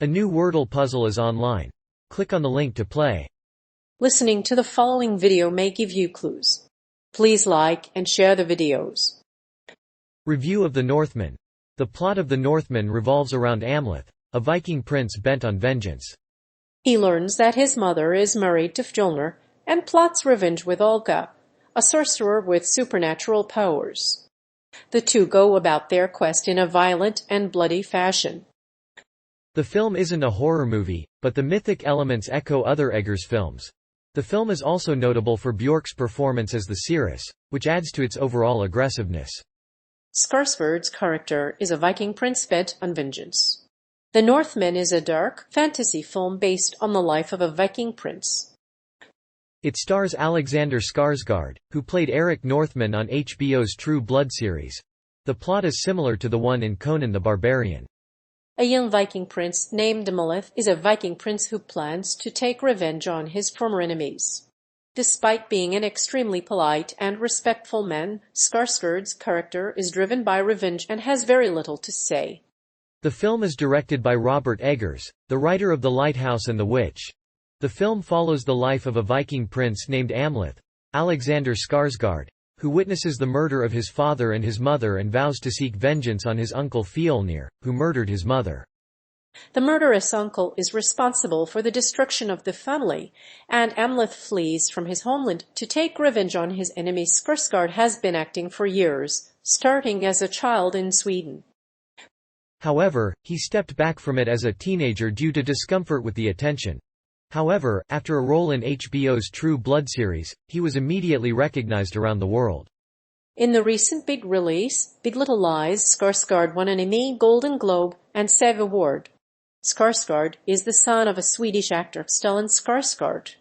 A new Wordle puzzle is online. Click on the link to play. Listening to the following video may give you clues. Please like and share the videos. Review of The Northman. The plot of The Northman revolves around Amleth, a Viking prince bent on vengeance. He learns that his mother is married to Fjolnir and plots revenge with Olga, a sorcerer with supernatural powers. The two go about their quest in a violent and bloody fashion. The film isn't a horror movie, but the mythic elements echo other Eggers films. The film is also notable for Björk's performance as the Cirrus, which adds to its overall aggressiveness. Skarsgård's character is a Viking prince bent on vengeance. The Northman is a dark fantasy film based on the life of a Viking prince. It stars Alexander Skarsgård, who played Eric Northman on HBO's True Blood series. The plot is similar to the one in Conan the Barbarian. A young Viking prince named Amleth is a Viking prince who plans to take revenge on his former enemies. Despite being an extremely polite and respectful man, Skarsgård's character is driven by revenge and has very little to say. The film is directed by Robert Eggers, the writer of The Lighthouse and The Witch. The film follows the life of a Viking prince named Amleth, Alexander Skarsgård, who witnesses the murder of his father and his mother and vows to seek vengeance on his uncle Fjolnir, who murdered his mother. The murderous uncle is responsible for the destruction of the family, and Amleth flees from his homeland to take revenge on his enemy. Skarsgård has been acting for years, starting as a child in Sweden. However, he stepped back from it as a teenager due to discomfort with the attention. However, after a role in HBO's True Blood series, he was immediately recognized around the world. In the recent big release, Big Little Lies, Skarsgård won an Emmy, Golden Globe, and SAG Award. Skarsgård is the son of a Swedish actor, Stellan Skarsgård.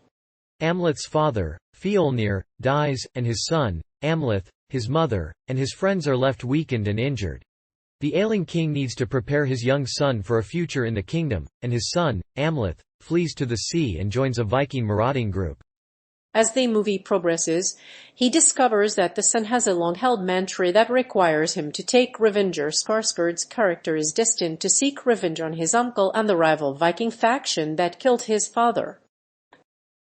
Amleth's father, Fjolnir, dies, and his son, Amleth, his mother, and his friends are left weakened and injured. The ailing king needs to prepare his young son for a future in the kingdom, and his son, Amleth, flees to the sea and joins a Viking marauding group. As the movie progresses, he discovers that the son has a long-held mantra that requires him to take revenge. Skarsgård's character is destined to seek revenge on his uncle and the rival Viking faction that killed his father.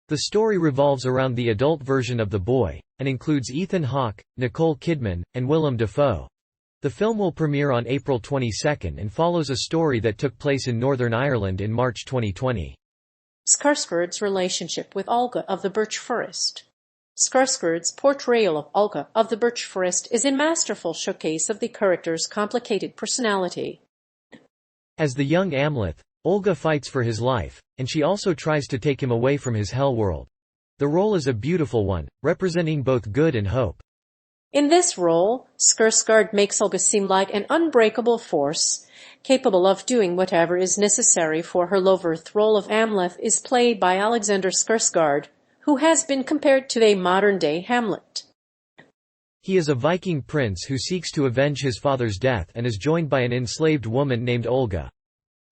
The story revolves around the adult version of the boy, and includes Ethan Hawke, Nicole Kidman, and Willem Dafoe. The film will premiere on April 22 and follows a story that took place in Northern Ireland in March 2020. Skarsgård's relationship with Olga of the Birch Forest. Skarsgård's portrayal of Olga of the Birch Forest is a masterful showcase of the character's complicated personality. As the young Amleth, Olga fights for his life, and she also tries to take him away from his hell world. The role is a beautiful one, representing both good and hope. In this role, Skarsgård makes Olga seem like an unbreakable force, capable of doing whatever is necessary for her lover. The role of Amleth is played by Alexander Skarsgård, who has been compared to a modern-day Hamlet. He is a Viking prince who seeks to avenge his father's death and is joined by an enslaved woman named Olga.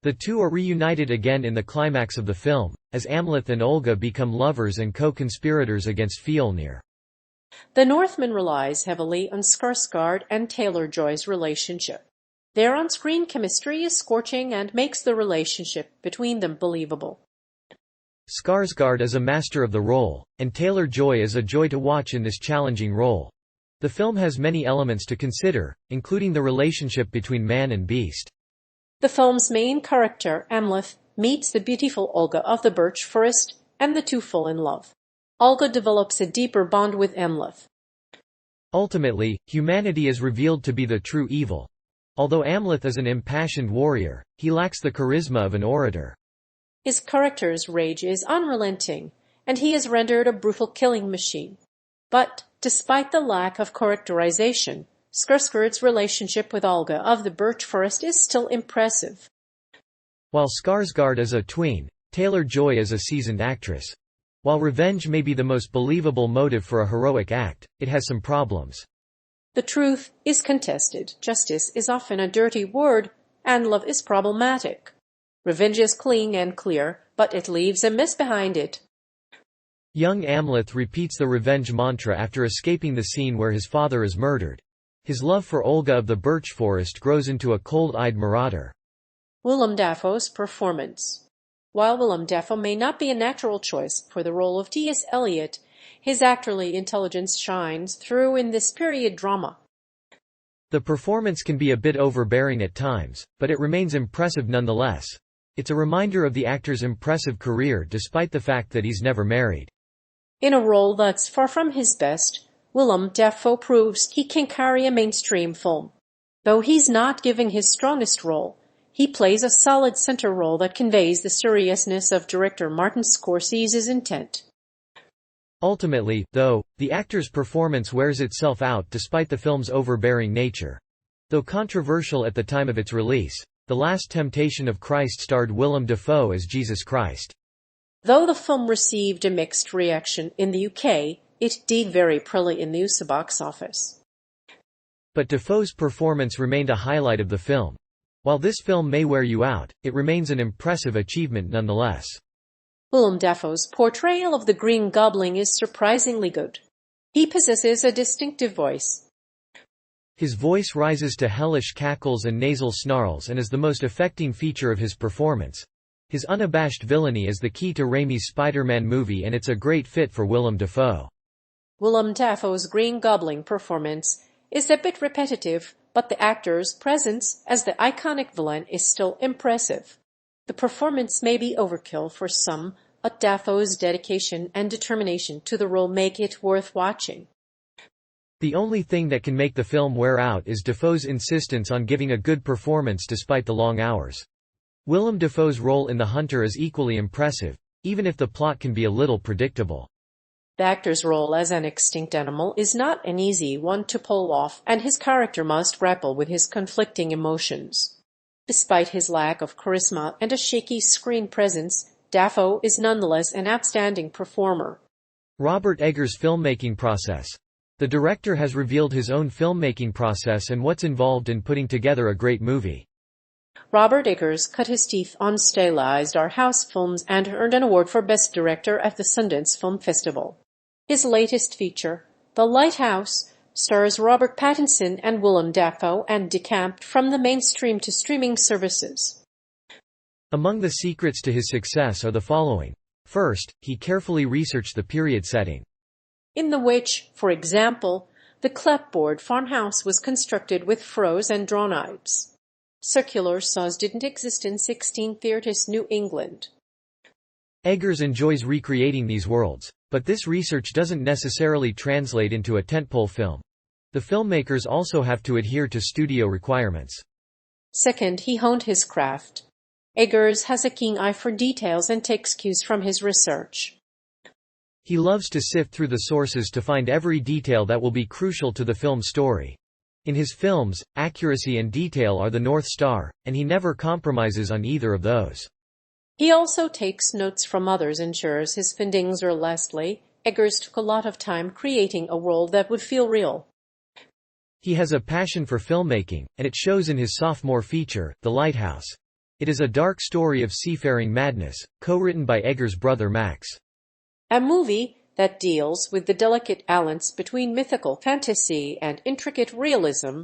The two are reunited again in the climax of the film, as Amleth and Olga become lovers and co-conspirators against Fjolnir. The Northman relies heavily on Skarsgård and Taylor-Joy's relationship. Their on-screen chemistry is scorching and makes the relationship between them believable. Skarsgård is a master of the role, and Taylor-Joy is a joy to watch in this challenging role. The film has many elements to consider, including the relationship between man and beast. The film's main character, Amleth, meets the beautiful Olga of the Birch Forest, and the two fall in love. Olga develops a deeper bond with Amleth. Ultimately, humanity is revealed to be the true evil. Although Amleth is an impassioned warrior, he lacks the charisma of an orator. His character's rage is unrelenting, and he is rendered a brutal killing machine. But, despite the lack of characterization, Skarsgård's relationship with Olga of the Birch Forest is still impressive. While Skarsgård is a tween, Taylor-Joy is a seasoned actress. While revenge may be the most believable motive for a heroic act, it has some problems. The truth is contested, justice is often a dirty word, and love is problematic. Revenge is clean and clear, but it leaves a mess behind it. Young Amleth repeats the revenge mantra after escaping the scene where his father is murdered. His love for Olga of the Birch Forest grows into a cold-eyed marauder. Willem Dafoe's performance. While Willem Dafoe may not be a natural choice for the role of T.S. Eliot, his actorly intelligence shines through in this period drama. The performance can be a bit overbearing at times, but it remains impressive nonetheless. It's a reminder of the actor's impressive career despite the fact that he's never married. In a role that's far from his best, Willem Dafoe proves he can carry a mainstream film. Though he's not giving his strongest role, he plays a solid center role that conveys the seriousness of director Martin Scorsese's intent. Ultimately, though, the actor's performance wears itself out despite the film's overbearing nature. Though controversial at the time of its release, The Last Temptation of Christ starred Willem Dafoe as Jesus Christ. Though the film received a mixed reaction in the UK, it did very poorly in the US box office. But Dafoe's performance remained a highlight of the film. While this film may wear you out, it remains an impressive achievement nonetheless. Willem Dafoe's portrayal of the Green Goblin is surprisingly good. He possesses a distinctive voice. His voice rises to hellish cackles and nasal snarls and is the most affecting feature of his performance. His unabashed villainy is the key to Raimi's Spider-Man movie, and it's a great fit for Willem Dafoe. Willem Dafoe's Green Goblin performance is a bit repetitive, but the actor's presence as the iconic villain is still impressive. The performance may be overkill for some, but Dafoe's dedication and determination to the role make it worth watching. The only thing that can make the film wear out is Dafoe's insistence on giving a good performance despite the long hours. Willem Dafoe's role in The Hunter is equally impressive, even if the plot can be a little predictable. The actor's role as an extinct animal is not an easy one to pull off, and his character must grapple with his conflicting emotions. Despite his lack of charisma and a shaky screen presence, Dafoe is nonetheless an outstanding performer. Robert Eggers' filmmaking process. The director has revealed his own filmmaking process and what's involved in putting together a great movie. Robert Eggers cut his teeth on stylized art house films and earned an award for Best Director at the Sundance Film Festival. His latest feature, The Lighthouse, stars Robert Pattinson and Willem Dafoe and decamped from the mainstream to streaming services. Among the secrets to his success are the following. First, he carefully researched the period setting. In the which, for example, the clapboard farmhouse was constructed with furrows and drawknives. Circular saws didn't exist in 1630s New England. Eggers enjoys recreating these worlds, but this research doesn't necessarily translate into a tentpole film. The filmmakers also have to adhere to studio requirements. Second, he honed his craft. Eggers has a keen eye for details and takes cues from his research. He loves to sift through the sources to find every detail that will be crucial to the film's story. In his films, accuracy and detail are the North Star, and he never compromises on either of those. He also takes notes from others and ensures his findings are. Lastly, Eggers took a lot of time creating a world that would feel real. He has a passion for filmmaking, and it shows in his sophomore feature, The Lighthouse. It is a dark story of seafaring madness, co-written by Eggers' brother Max. A movie that deals with the delicate balance between mythical fantasy and intricate realism,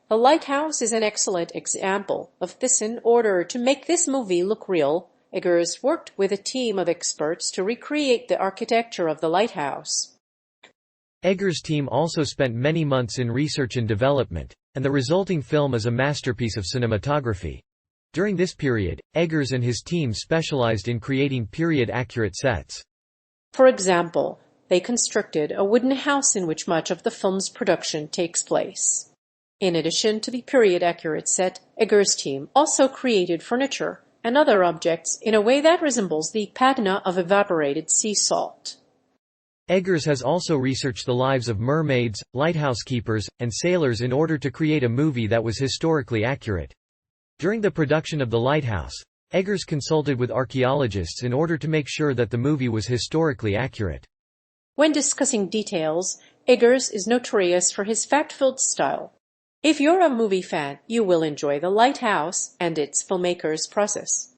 The Lighthouse is an excellent example of this. In order to make this movie look real, Eggers worked with a team of experts to recreate the architecture of the lighthouse. Eggers' team also spent many months in research and development, and the resulting film is a masterpiece of cinematography. During this period, Eggers and his team specialized in creating period-accurate sets. For example, they constructed a wooden house in which much of the film's production takes place. In addition to the period-accurate set, Eggers' team also created furniture and other objects in a way that resembles the patina of evaporated sea salt. Eggers has also researched the lives of mermaids, lighthouse keepers, and sailors in order to create a movie that was historically accurate. During the production of The Lighthouse, Eggers consulted with archaeologists in order to make sure that the movie was historically accurate. When discussing details, Eggers is notorious for his fact-filled style. If you're a movie fan, you will enjoy The Lighthouse and its filmmaker's process.